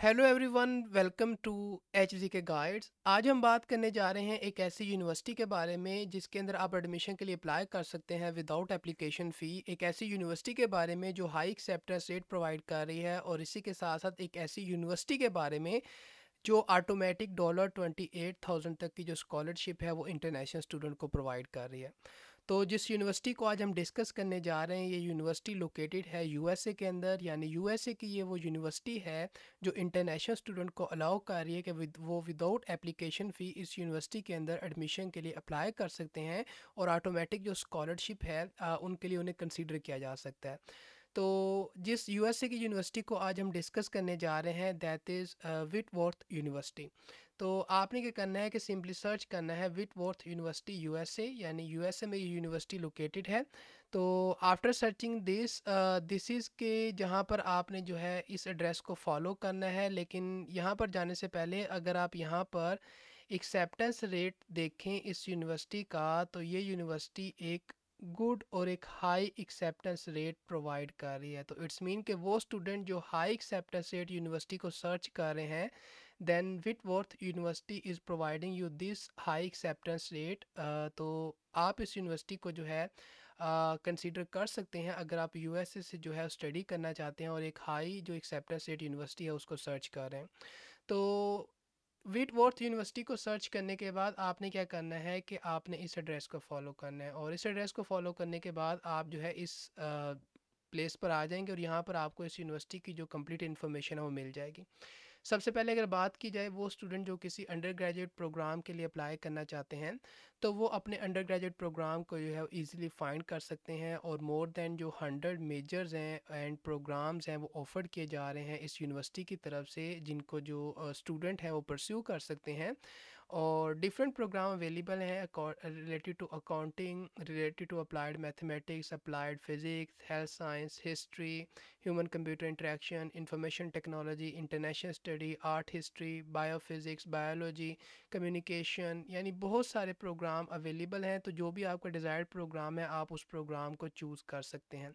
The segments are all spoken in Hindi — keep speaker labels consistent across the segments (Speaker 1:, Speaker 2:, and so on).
Speaker 1: Hello everyone, welcome to H G K guides. आज हम बात करने जा रहे हैं एक ऐसी यूनिवर्सिटी के बारे में जिसके अंदर आप एडमिशन के लिए अप्लाई कर सकते हैं विदाउट एप्लीकेशन फ़ी। एक ऐसी यूनिवर्सिटी के बारे में जो हाई एक्सेप्टेंस रेट प्रोवाइड कर रही है, और इसी के साथ साथ एक ऐसी यूनिवर्सिटी के बारे में जो ऑटोमेटिक $28,000 तक की जो स्कॉलरशिप है वो इंटरनेशनल स्टूडेंट को प्रोवाइड कर रही है। तो जिस यूनिवर्सिटी को आज हम डिस्कस करने जा रहे हैं, ये यूनिवर्सिटी लोकेटेड है यूएसए के अंदर। यानी यूएसए की ये वो यूनिवर्सिटी है जो इंटरनेशनल स्टूडेंट को अलाउ कर रही है कि वो विदाउट एप्लीकेशन फ़ी इस यूनिवर्सिटी के अंदर एडमिशन के लिए अप्लाई कर सकते हैं, और ऑटोमेटिक जो स्कॉलरशिप है उनके लिए उन्हें कंसीडर किया जा सकता है। तो जिस यूएसए की यूनिवर्सिटी को आज हम डिस्कस करने जा रहे हैं, दैट इज़ विटवर्थ यूनिवर्सिटी। तो आपने क्या करना है कि सिंपली सर्च करना है विटवर्थ यूनिवर्सिटी यूएसए, यानी यूएसए में ये यूनिवर्सिटी लोकेटेड है। तो आफ्टर सर्चिंग दिस इज़ के जहाँ पर आपने जो है इस एड्रेस को फॉलो करना है। लेकिन यहाँ पर जाने से पहले अगर आप यहाँ पर एक्सेप्टेंस रेट देखें इस यूनिवर्सिटी का, तो ये यूनिवर्सिटी एक गुड और एक हाई एक्सेप्टेंस रेट प्रोवाइड कर रही है। तो इट्स मीन कि वो स्टूडेंट जो हाई एक्सेप्टेंस रेट यूनिवर्सिटी को सर्च कर रहे हैं, then Whitworth university is providing you this high acceptance rate. तो आप इस यूनिवर्सिटी को जो है कंसीडर कर सकते हैं अगर आप यूएसए से जो है स्टडी करना चाहते हैं और एक हाई जो एक्सेप्टेंस रेट यूनिवर्सिटी है उसको सर्च कर रहे हैं। तो विटवर्थ यूनिवर्सिटी को सर्च करने के बाद आपने क्या करना है कि आपने इस एड्रेस को फॉलो करना है, और इस एड्रेस को फॉलो करने के बाद आप जो है इस प्लेस पर आ जाएंगे, और यहाँ पर आपको इस यूनिवर्सिटी की जो कंप्लीट इन्फॉर्मेशन है वो मिल जाएगी। सबसे पहले अगर बात की जाए वो स्टूडेंट जो किसी अंडर ग्रेजुएट प्रोग्राम के लिए अप्लाई करना चाहते हैं, तो वो अपने अंडर ग्रेजुएट प्रोग्राम को जो है ईजिली फाइंड कर सकते हैं, और मोर देन जो 100 मेजर्स हैं एंड प्रोग्राम्स हैं वो ऑफर किए जा रहे हैं इस यूनिवर्सिटी की तरफ से, जिनको जो स्टूडेंट हैं वो परस्यू कर सकते हैं। और डिफरेंट प्रोग्राम अवेलेबल हैं related to accounting, related to applied mathematics, applied physics, health science, history, human computer interaction, information technology, international study, art history, biophysics, biology, communication. यानी बहुत सारे प्रोग्राम अवेलेबल हैं। तो जो भी आपका डिज़ायर्ड प्रोग्राम है आप उस प्रोग्राम को चूज़ कर सकते हैं।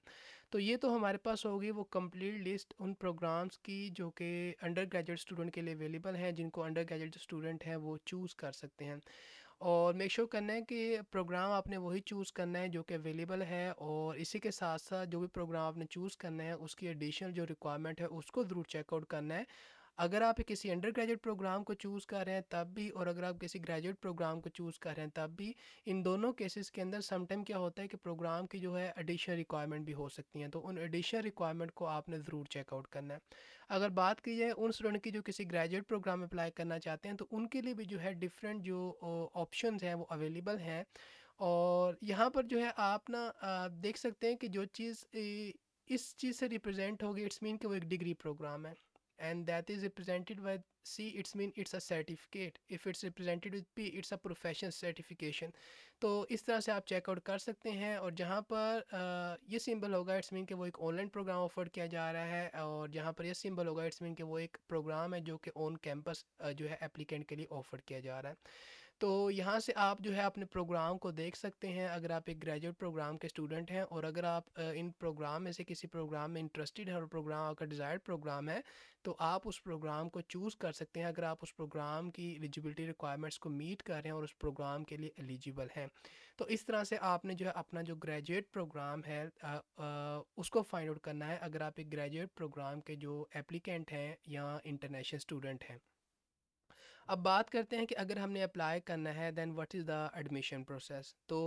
Speaker 1: तो ये तो हमारे पास होगी वो कंप्लीट लिस्ट उन प्रोग्राम्स की जो कि अंडर ग्रेजुएट स्टूडेंट के लिए अवेलेबल हैं, जिनको अंडर ग्रेजुएट स्टूडेंट हैं वो चूज़ कर सकते हैं। और मेक श्योर करना है कि प्रोग्राम आपने वही चूज़ करना है जो कि अवेलेबल है, और इसी के साथ साथ जो भी प्रोग्राम आपने चूज़ करना है उसकी एडिशनल जो रिक्वायरमेंट है उसको ज़रूर चेकआउट करना है। अगर आप किसी अंडर ग्रेजुएट प्रोग्राम को चूज़ कर रहे हैं तब भी, और अगर आप किसी ग्रेजुएट प्रोग्राम को चूज़ कर रहे हैं तब भी, इन दोनों केसेस के अंदर समटाइम क्या होता है कि प्रोग्राम की जो है एडिशनल रिक्वायरमेंट भी हो सकती हैं। तो उन एडिशनल रिक्वायरमेंट को आपने ज़रूर चेकआउट करना है। अगर बात की जाए उन स्टूडेंट की जो किसी ग्रेजुएट प्रोग्राम में अप्लाई करना चाहते हैं, तो उनके लिए भी जो है डिफरेंट जो ऑप्शंस हैं वो अवेलेबल हैं। और यहाँ पर जो है आप ना देख सकते हैं कि जो चीज़ इस चीज़ से रिप्रेजेंट होगी, इट्स मीन कि वो एक डिग्री प्रोग्राम है, and that is represented by C, it's mean it's a certificate. If it's represented with P, it's a professional certification. तो इस तरह से आप चेकआउट कर सकते हैं। और जहाँ पर ये सिंबल होगा इट्स मीन कि वो एक ऑनलाइन प्रोग्राम ऑफर किया जा रहा है, और जहाँ पर ये सिंबल होगा इट्स मीन कि वो एक प्रोग्राम है जो कि ऑन कैंपस जो है एप्लीकेंट के लिए ऑफर किया जा रहा है। तो यहाँ से आप जो है अपने प्रोग्राम को देख सकते हैं अगर आप एक ग्रेजुएट प्रोग्राम के स्टूडेंट हैं, और अगर आप इन प्रोग्राम में से किसी प्रोग्राम में इंटरेस्टेड है और प्रोग्राम आपका डिज़ायर्ड प्रोग्राम है, तो आप उस प्रोग्राम को चूज़ कर सकते हैं अगर आप उस प्रोग्राम की एलिजिबिलिटी रिक्वायरमेंट्स को मीट कर रहे हैं और उस प्रोग्राम के लिए एलिजिबल हैं। तो इस तरह से आपने जो है अपना जो ग्रेजुएट प्रोग्राम है उसको फाइंड आउट करना है अगर आप एक ग्रेजुएट प्रोग्राम के जो एप्लीकेंट हैं या इंटरनेशनल स्टूडेंट हैं। अब बात करते हैं कि अगर हमने अप्लाई करना है then what is the admission process. तो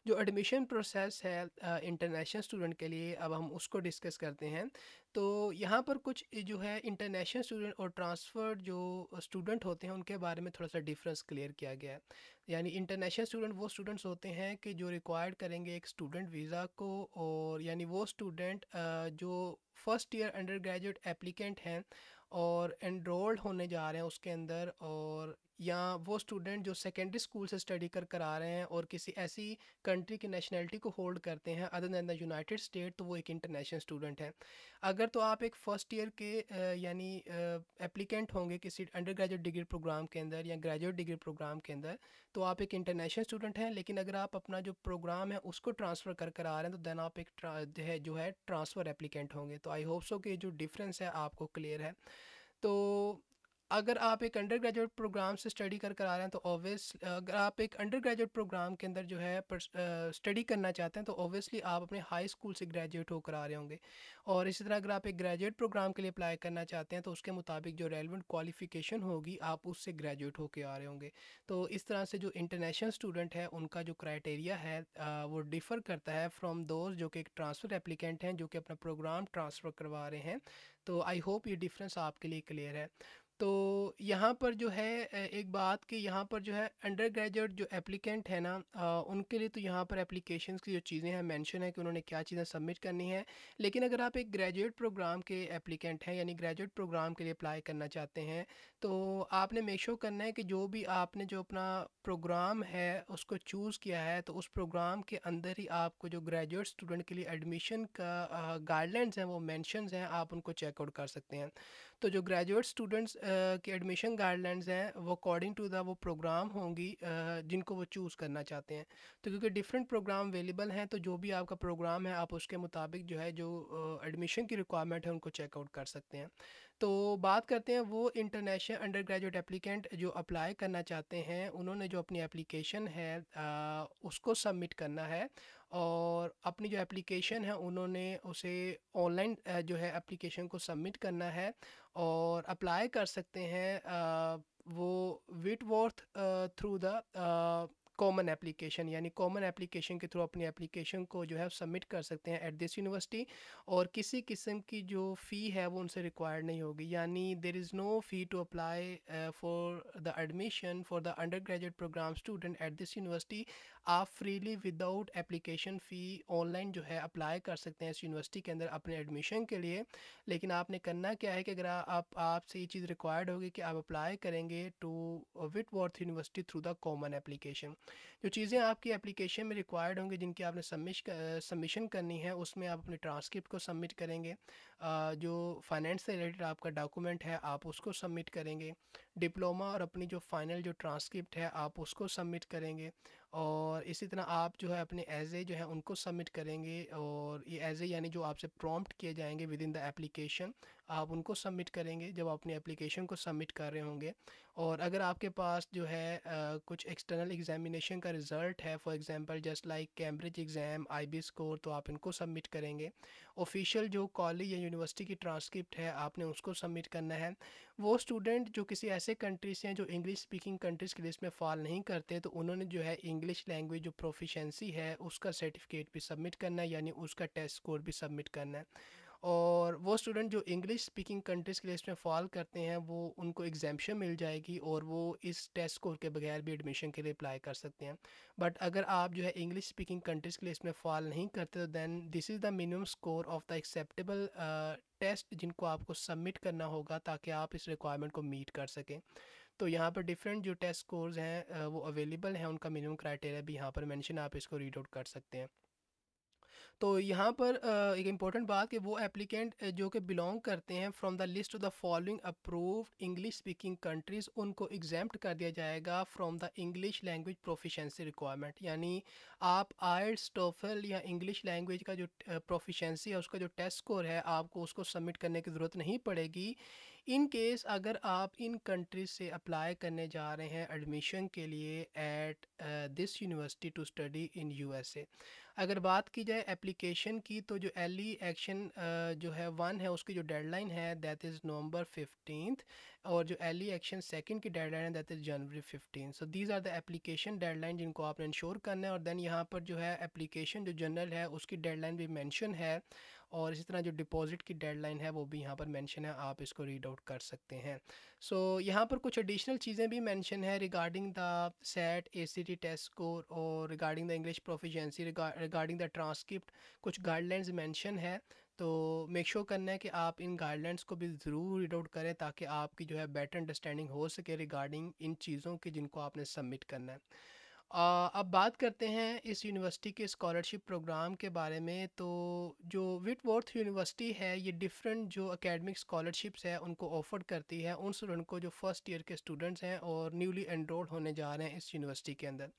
Speaker 1: जो एडमिशन प्रोसेस है इंटरनेशनल स्टूडेंट के लिए, अब हम उसको डिस्कस करते हैं। तो यहाँ पर कुछ जो है इंटरनेशनल स्टूडेंट और ट्रांसफ़र्ड जो स्टूडेंट होते हैं उनके बारे में थोड़ा सा डिफरेंस क्लियर किया गया है। यानी इंटरनेशनल स्टूडेंट वो स्टूडेंट्स होते हैं कि जो रिक्वायर्ड करेंगे एक स्टूडेंट वीज़ा को, और यानी वो स्टूडेंट जो first year under graduate applicant हैं और एनरोल्ड होने जा रहे हैं उसके अंदर, और या वो स्टूडेंट जो सेकेंडरी स्कूल से स्टडी कर आ रहे हैं और किसी ऐसी कंट्री की नेशनलिटी को होल्ड करते हैं other than the United state, तो वो एक इंटरनेशनल स्टूडेंट है। अगर तो आप एक फ़र्स्ट ईयर के यानी एप्लीकेंट होंगे किसी अंडर ग्रेजुएट डिग्री प्रोग्राम के अंदर या ग्रेजुएट डिग्री प्रोग्राम के अंदर, तो आप एक इंटरनेशनल स्टूडेंट हैं। लेकिन अगर आप अपना जो प्रोग्राम है उसको ट्रांसफ़र कर आ रहे हैं, तो देन आप एक जो है ट्रांसफ़र एप्लीकेंट होंगे। तो आई होप सो कि जो डिफरेंस है आपको क्लियर है। तो अगर आप एक अंडर ग्रेजुएट प्रोग्राम से स्टडी कर आ रहे हैं तो ऑब्वियस अगर आप एक अंडर ग्रेजुएट प्रोग्राम के अंदर जो है स्टडी करना चाहते हैं तो ऑब्वियसली आप अपने हाई स्कूल से ग्रेजुएट होकर आ रहे होंगे। और इसी तरह अगर आप एक ग्रेजुएट प्रोग्राम के लिए अप्लाई करना चाहते हैं तो उसके मुताबिक जो रेलिवेंट क्वालिफ़िकेशन होगी आप उससे ग्रेजुएट होकर आ रहे होंगे। तो इस तरह से जो इंटरनेशनल स्टूडेंट है उनका जो क्राइटेरिया है वो डिफ़र करता है फ्रॉम दोज जो कि एक ट्रांसफ़र एप्लीकेंट हैं जो कि अपना प्रोग्राम ट्रांसफ़र करवा रहे हैं। तो आई होप ये डिफरेंस आपके लिए क्लियर है। तो यहाँ पर जो है एक बात कि यहाँ पर जो है अंडर ग्रेजुएट जो एप्लीकेंट है ना उनके लिए तो यहाँ पर एप्लीकेशंस की जो चीज़ें हैं मेंशन है कि उन्होंने क्या चीज़ें सबमिट करनी है। लेकिन अगर आप एक ग्रेजुएट प्रोग्राम के एप्लीकेंट हैं यानी ग्रेजुएट प्रोग्राम के लिए अप्लाई करना चाहते हैं तो आपने मेक श्योर करना है कि जो भी आपने जो अपना प्रोग्राम है उसको चूज़ किया है तो उस प्रोग्राम के अंदर ही आपको जो ग्रेजुएट स्टूडेंट के लिए एडमिशन का गाइडलाइंस हैं वो मेंशंस हैं, आप उनको चेकआउट कर सकते हैं। तो जो ग्रेजुएट स्टूडेंट्स की एडमिशन गाइडलाइंस हैं वो अकॉर्डिंग टू द वो प्रोग्राम होंगी जिनको वो चूज़ करना चाहते हैं। तो क्योंकि डिफरेंट प्रोग्राम अवेलेबल हैं तो जो भी आपका प्रोग्राम है आप उसके मुताबिक जो है जो एडमिशन की रिक्वायरमेंट है उनको चेकआउट कर सकते हैं। तो बात करते हैं वो इंटरनेशनल अंडर ग्रेजुएट एप्लीकेंट जो अप्लाई करना चाहते हैं उन्होंने जो अपनी एप्लीकेशन है उसको सबमिट करना है। और अपनी जो एप्लीकेशन है उन्होंने उसे ऑनलाइन जो है एप्लीकेशन को सबमिट करना है और अप्लाई कर सकते हैं वो Whitworth through the common application यानी कॉमन एप्लीकेशन के थ्रू अपनी एप्लीकेशन को जो है सबमिट कर सकते हैं एट दिस यूनिवर्सिटी। और किसी किस्म की जो फ़ी है वो उनसे रिक्वायर्ड नहीं होगी, यानी there is no fee to apply for the admission for the undergraduate programme student at this university. आप freely without application fee online जो है अप्लाई कर सकते हैं इस यूनिवर्सिटी के अंदर अपने एडमिशन के लिए। लेकिन आपने करना क्या है कि अगर आप आपसे ये चीज़ रिक्वायर्ड होगी कि आप अप्लाई करेंगे to Whitworth university through the common application. जो चीज़ें आपकी एप्लीकेशन में रिक्वायर्ड होंगी जिनकी आपने सबमिशन करनी है उसमें आप अपने ट्रांसक्रिप्ट को सबमिट करेंगे। जो फाइनेंस से रिलेटेड आपका डॉक्यूमेंट है आप उसको सबमिट करेंगे। डिप्लोमा और अपनी जो फाइनल जो ट्रांसक्रिप्ट है आप उसको सबमिट करेंगे। और इसी तरह आप जो है अपने एज ए जो है उनको सबमिट करेंगे। और ये एज ए यानी जो आपसे प्रॉम्प्ट किए जाएंगे विद इन द एप्लीकेशन आप उनको सबमिट करेंगे जब आप अपनी एप्लीकेशन को सबमिट कर रहे होंगे। और अगर आपके पास जो है कुछ एक्सटर्नल एग्जामिनेशन का रिज़ल्ट है for example just like Cambridge exam IB score तो आप इनको सबमिट करेंगे। ऑफिशियल जो कॉलेज या यूनिवर्सिटी की ट्रांसक्रिप्ट है आपने उसको सबमिट करना है। वो स्टूडेंट जो किसी ऐसे कंट्री से हैं जो इंग्लिश स्पीकिंग कंट्रीज़ की लिस्ट में फॉल नहीं करते तो उन्होंने जो है इंग्लिश लैंग्वेज जो प्रोफिशेंसी है उसका सर्टिफिकेट भी सबमिट करना है यानी उसका टेस्ट स्कोर भी सबमिट करना है। और वो स्टूडेंट जो इंग्लिश स्पीकिंग कंट्रीज़ की लिस्ट में फॉल करते हैं वो उनको एग्जामेशन मिल जाएगी और वो इस टेस्ट स्कोर के बगैर भी एडमिशन के लिए अप्लाई कर सकते हैं। बट अगर आप जो है इंग्लिश स्पीकिंग कंट्रीज़ की लिस्ट में फॉल नहीं करते तो then this is the minimum score of the acceptable test जिनको आपको सबमिट करना होगा ताकि आप इस रिक्वायरमेंट को मीट कर सकें। तो यहाँ पर डिफरेंट जो टेस्ट स्कोर्स हैं वो अवेलेबल हैं, उनका मिनिमम क्राइटेरिया भी यहाँ पर मेंशन, आप इसको रीड आउट कर सकते हैं। तो यहाँ पर एक इम्पॉर्टेंट बात कि वो एप्लीकेंट जो कि बिलोंग करते हैं from the list of the following approved English speaking countries उनको एग्जेम्प्ट कर दिया जाएगा from the English language proficiency requirement. यानी आप आइल्स टोफल या इंग्लिश लैंग्वेज का जो प्रोफिशेंसी है उसका जो टेस्ट स्कोर है आपको उसको सबमिट करने की ज़रूरत नहीं पड़ेगी इन केस अगर आप इन कंट्रीज से अप्लाई करने जा रहे हैं एडमिशन के लिए at this university to study in USA. अगर बात की जाए एप्लीकेशन की तो जो एली एक्शन जो है वन है उसकी जो डेडलाइन है दैट इज़ नवंबर 15th और जो एली एक्शन सेकंड की डेडलाइन है that is January 15। So these are the application deadline जिनको आपने इंश्योर करना है। और देन यहाँ पर जो है एप्लीकेशन जो जनरल है उसकी डेडलाइन भी मेंशन है और इसी तरह जो डिपॉजिट की डेडलाइन है वो भी यहाँ पर मेंशन है, आप इसको रीड आउट कर सकते हैं। सो यहाँ पर कुछ एडिशनल चीज़ें भी मेंशन है regarding the SAT ACT test score और regarding the English proficiency regarding the transcript कुछ गाइडलाइंस मेंशन है। तो मेक श्योर करना है कि आप इन गाइडलाइंस को भी ज़रूर रीड आउट करें ताकि आपकी जो है बेटर अंडरस्टैंडिंग हो सके रिगार्डिंग इन चीज़ों की जिनको आपने सबमिट करना है। अब बात करते हैं इस यूनिवर्सिटी के स्कॉलरशिप प्रोग्राम के बारे में। तो जो विटवर्थ यूनिवर्सिटी है ये डिफरेंट जो एकेडमिक स्कॉलरशिप्स है उनको ऑफर करती है उन स्टूडेंट को जो फर्स्ट ईयर के स्टूडेंट्स हैं और न्यूली एनरोल होने जा रहे हैं इस यूनिवर्सिटी के अंदर।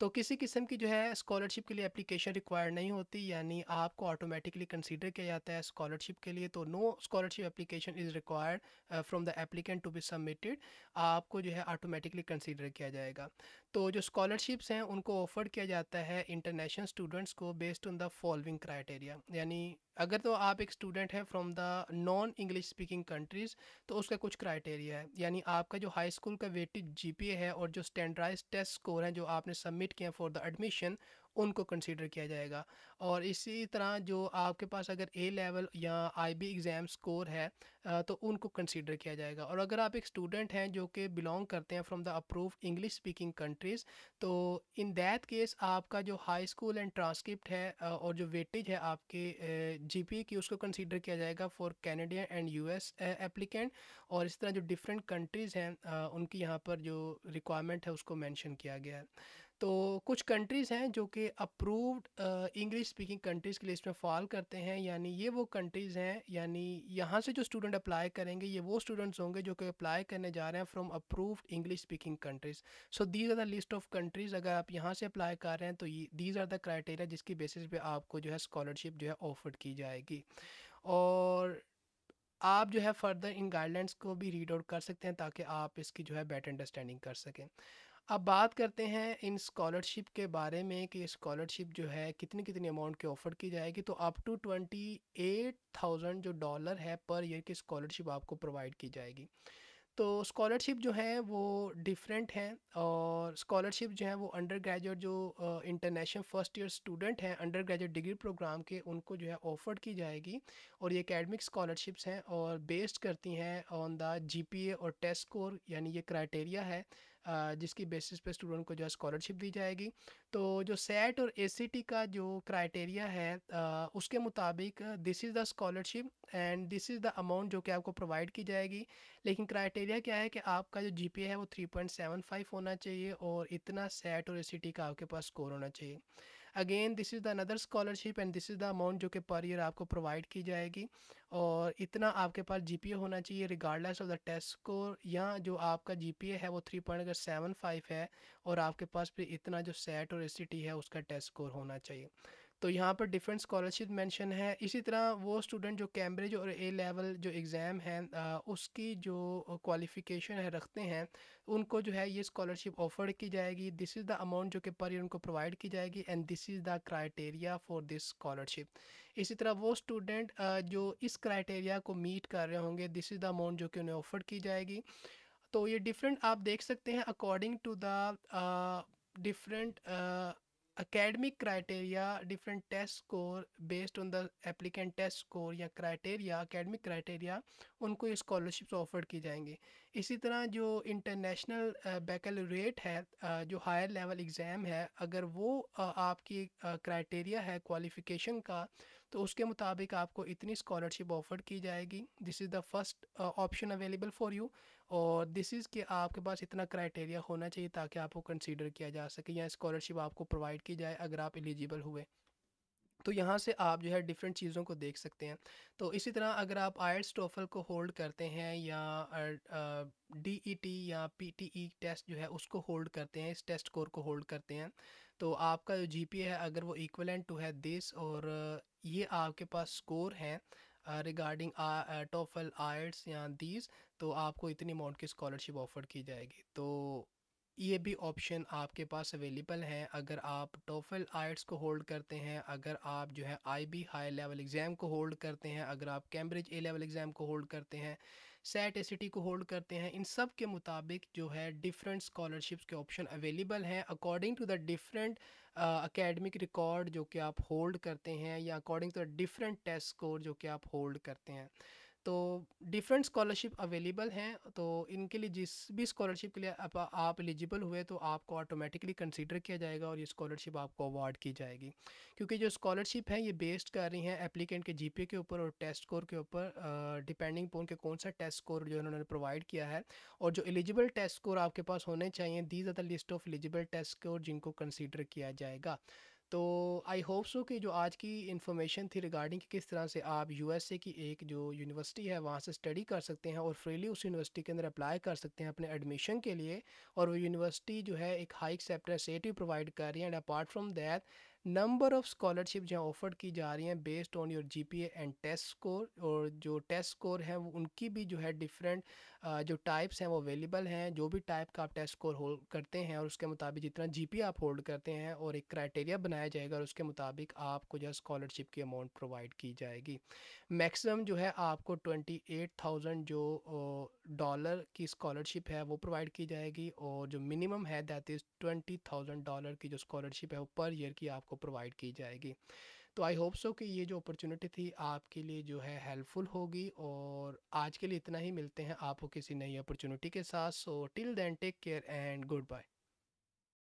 Speaker 1: तो किसी किस्म की जो है स्कॉलरशिप के लिए एप्लीकेशन रिक्वायर्ड नहीं होती, यानी आपको ऑटोमेटिकली कंसीडर किया जाता है स्कॉलरशिप के लिए। तो no scholarship application is required from the applicant to be submitted, आपको जो है ऑटोमेटिकली कंसीडर किया जाएगा। तो जो स्कॉलरशिप्स हैं उनको ऑफर किया जाता है इंटरनेशनल स्टूडेंट्स को based on the following criteria, यानी अगर तो आप एक स्टूडेंट है from the non English speaking countries तो उसका कुछ क्राइटेरिया है, यानी आपका जो हाई स्कूल का वेटेड जीपीए है और जो स्टैंडर्डाइज्ड टेस्ट स्कोर है जो आपने सबमिट किया फॉर द एडमिशन, उनको कंसीडर किया जाएगा। और इसी तरह जो आपके पास अगर ए लेवल या आईबी एग्ज़ाम स्कोर है तो उनको कंसीडर किया जाएगा। और अगर आप एक स्टूडेंट हैं जो कि बिलोंग करते हैं from the approve English speaking countries, तो इन दैट केस आपका जो हाई स्कूल एंड ट्रांसक्रिप्ट है और जो वेटेज है आपके जीपीए की, उसको कंसीडर किया जाएगा for Canadian and US applicant. और इस तरह जो डिफरेंट कंट्रीज़ हैं उनकी यहाँ पर जो रिक्वायरमेंट है उसको मेंशन किया गया है। तो कुछ कंट्रीज़ हैं जो कि अप्रूव्ड इंग्लिश स्पीकिंग कंट्रीज़ की लिस्ट में फॉल करते हैं, यानी ये वो कंट्रीज़ हैं, यानी यहाँ से जो स्टूडेंट अप्लाई करेंगे ये वो स्टूडेंट्स होंगे जो कि अप्लाई करने जा रहे हैं from approved English speaking countries. So these are the list of countries, अगर आप यहाँ से अप्लाई कर रहे हैं तो ये दीज आर द क्राइटेरिया जिसकी बेसिस पे आपको जो है स्कॉलरशिप जो है ऑफर की जाएगी। और आप जो है फर्दर इन गाइडलाइंस को भी रीड आउट कर सकते हैं ताकि आप इसकी जो है बेटर अंडरस्टैंडिंग कर सकें। अब बात करते हैं इन स्कॉलरशिप के बारे में कि स्कॉलरशिप जो है कितनी कितनी अमाउंट की ऑफ़र की जाएगी। तो अप टू 28,000 जो डॉलर है पर ईयर की स्कॉलरशिप आपको प्रोवाइड की जाएगी। तो स्कॉलरशिप जो है वो डिफरेंट हैं, और स्कॉलरशिप जो है वो अंडर ग्रेजुएट जो इंटरनेशनल फर्स्ट ईयर स्टूडेंट हैं अंडर ग्रेजुएट डिग्री प्रोग्राम के, उनको जो है ऑफर की जाएगी। और ये एकेडमिक स्कॉलरशिप्स हैं और बेस्ड करती हैं ऑन द जीपीए और टेस्ट स्कोर, यानी ये क्राइटेरिया है जिसकी बेसिस पे स्टूडेंट को जो है स्कॉलरशिप दी जाएगी। तो जो सेट और एसीटी का जो क्राइटेरिया है उसके मुताबिक this is the scholarship and this is the amount जो कि आपको प्रोवाइड की जाएगी। लेकिन क्राइटेरिया क्या है कि आपका जो जीपीए है वो 3.75 होना चाहिए और इतना सेट और एसीटी का आपके पास स्कोर होना चाहिए। Again this is the another scholarship and this is the amount जो कि पर ईयर आपको प्रोवाइड की जाएगी। और इतना आपके पास जीपीए होना चाहिए regardless of the test score, या जो आपका जीपीए है वो 3.75 है और आपके पास फिर इतना जो सेट और एसीटी है उसका टेस्ट स्कोर होना चाहिए। तो यहाँ पर डिफरेंट स्कॉलरशिप मेंशन है। इसी तरह वो स्टूडेंट जो कैम्ब्रिज और ए लेवल जो एग्ज़ाम है उसकी जो क्वालिफ़िकेशन है रखते हैं, उनको जो है ये स्कॉलरशिप ऑफर की जाएगी। दिस इज़ द अमाउंट जो कि पर ईयर उनको प्रोवाइड की जाएगी and this is the criteria for this scholarship. इसी तरह वो स्टूडेंट जो इस क्राइटेरिया को मीट कर रहे होंगे, दिस इज़ द अमाउंट जो कि उन्हें ऑफर की जाएगी। तो ये डिफरेंट आप देख सकते हैं according to the different academic criteria, different test score based on the applicant test score या criteria academic criteria, उनको ये scholarships ऑफर की जाएंगी। इसी तरह जो इंटरनेशनल बैकलॉरेट है जो हायर लेवल एग्ज़ाम है, अगर वो आपकी क्राइटेरिया है क्वालिफ़िकेशन का, तो उसके मुताबिक आपको इतनी स्कॉलरशिप ऑफर की जाएगी। This is the first option available for you. और दिस इज़ कि आपके पास इतना क्राइटेरिया होना चाहिए ताकि आपको कंसीडर किया जा सके या स्कॉलरशिप आपको प्रोवाइड की जाए अगर आप एलिजिबल हुए। तो यहाँ से आप जो है डिफरेंट चीज़ों को देख सकते हैं। तो इसी तरह अगर आप आईएलटीएस टोफल को होल्ड करते हैं या डीईटी या पीटीई टेस्ट जो है उसको होल्ड करते हैं, इस टेस्ट स्कोर को होल्ड करते हैं, तो आपका जो जीपीए है अगर वो इक्वलेंट टू है दिस और ये आपके पास स्कोर हैं रिगार्डिंग टोफल आईएलटीएस या दीज, तो आपको इतनी अमाउंट की स्कॉलरशिप ऑफर की जाएगी। तो ये भी ऑप्शन आपके पास अवेलेबल हैं अगर आप टोफल आइट्स को होल्ड करते हैं, अगर आप जो है आईबी हाई लेवल एग्ज़ाम को होल्ड करते हैं, अगर आप कैम्ब्रिज ए लेवल एग्ज़ाम को होल्ड करते हैं, सेट एसीटी को होल्ड करते हैं। इन सब के मुताबिक जो है डिफरेंट स्कॉलरशिप्स के ऑप्शन अवेलेबल हैं according to the different academic record जो कि आप होल्ड करते हैं या according to the different test score जो कि आप होल्ड करते हैं। तो डिफरेंट स्कॉलरशिप अवेलेबल हैं, तो इनके लिए जिस भी स्कॉलरशिप के लिए आप एलिजिबल हुए तो आपको ऑटोमेटिकली कंसीडर किया जाएगा और ये स्कॉलरशिप आपको अवार्ड की जाएगी। क्योंकि जो स्कॉलरशिप है ये बेस्ड कर रही हैं एप्लीकेंट के जीपीए के ऊपर और टेस्ट स्कोर के ऊपर, डिपेंडिंग पोन के कौन सा टेस्ट स्कोर जो उन्होंने प्रोवाइड किया है और जो एलिजिबल टेस्ट स्कोर आपके पास होने चाहिए। These are the list of eligible test score जिनको कंसीडर किया जाएगा। तो आई होप सो कि जो आज की इन्फॉर्मेशन थी रिगार्डिंग कि किस तरह से आप यूएसए की एक जो यूनिवर्सिटी है वहाँ से स्टडी कर सकते हैं और फ्रीली उस यूनिवर्सिटी के अंदर अप्लाई कर सकते हैं अपने एडमिशन के लिए, और वो यूनिवर्सिटी जो है एक हाई एक्सेप्टेंस रेट भी प्रोवाइड कर रही है, and apart from that number of scholarship जो ऑफर की जा रही हैं based on your GPA and test score, और जो टेस्ट स्कोर हैं वो उनकी भी जो है डिफरेंट जो टाइप्स हैं वो अवेलेबल हैं। जो भी टाइप का आप टेस्ट स्कोर होल्ड करते हैं और उसके मुताबिक जितना जीपीए आप होल्ड करते हैं और एक क्राइटेरिया बनाया जाएगा और उसके मुताबिक आपको जो है स्कॉलरशिप की अमाउंट प्रोवाइड की जाएगी। मैक्सिमम जो है आपको 28,000 जो डॉलर की स्कॉलरशिप है वो प्रोवाइड की जाएगी, और जो मिनिमम है दैट इज़ $20,000 की जो स्कॉलरशिप है वो पर ईयर की आपको प्रोवाइड की जाएगी। तो आई होप सो कि ये जो अपॉर्चुनिटी थी आपके लिए जो है हेल्पफुल होगी, और आज के लिए इतना ही। मिलते हैं आपको किसी नई अपॉर्चुनिटी के साथ। So till then take care and good bye.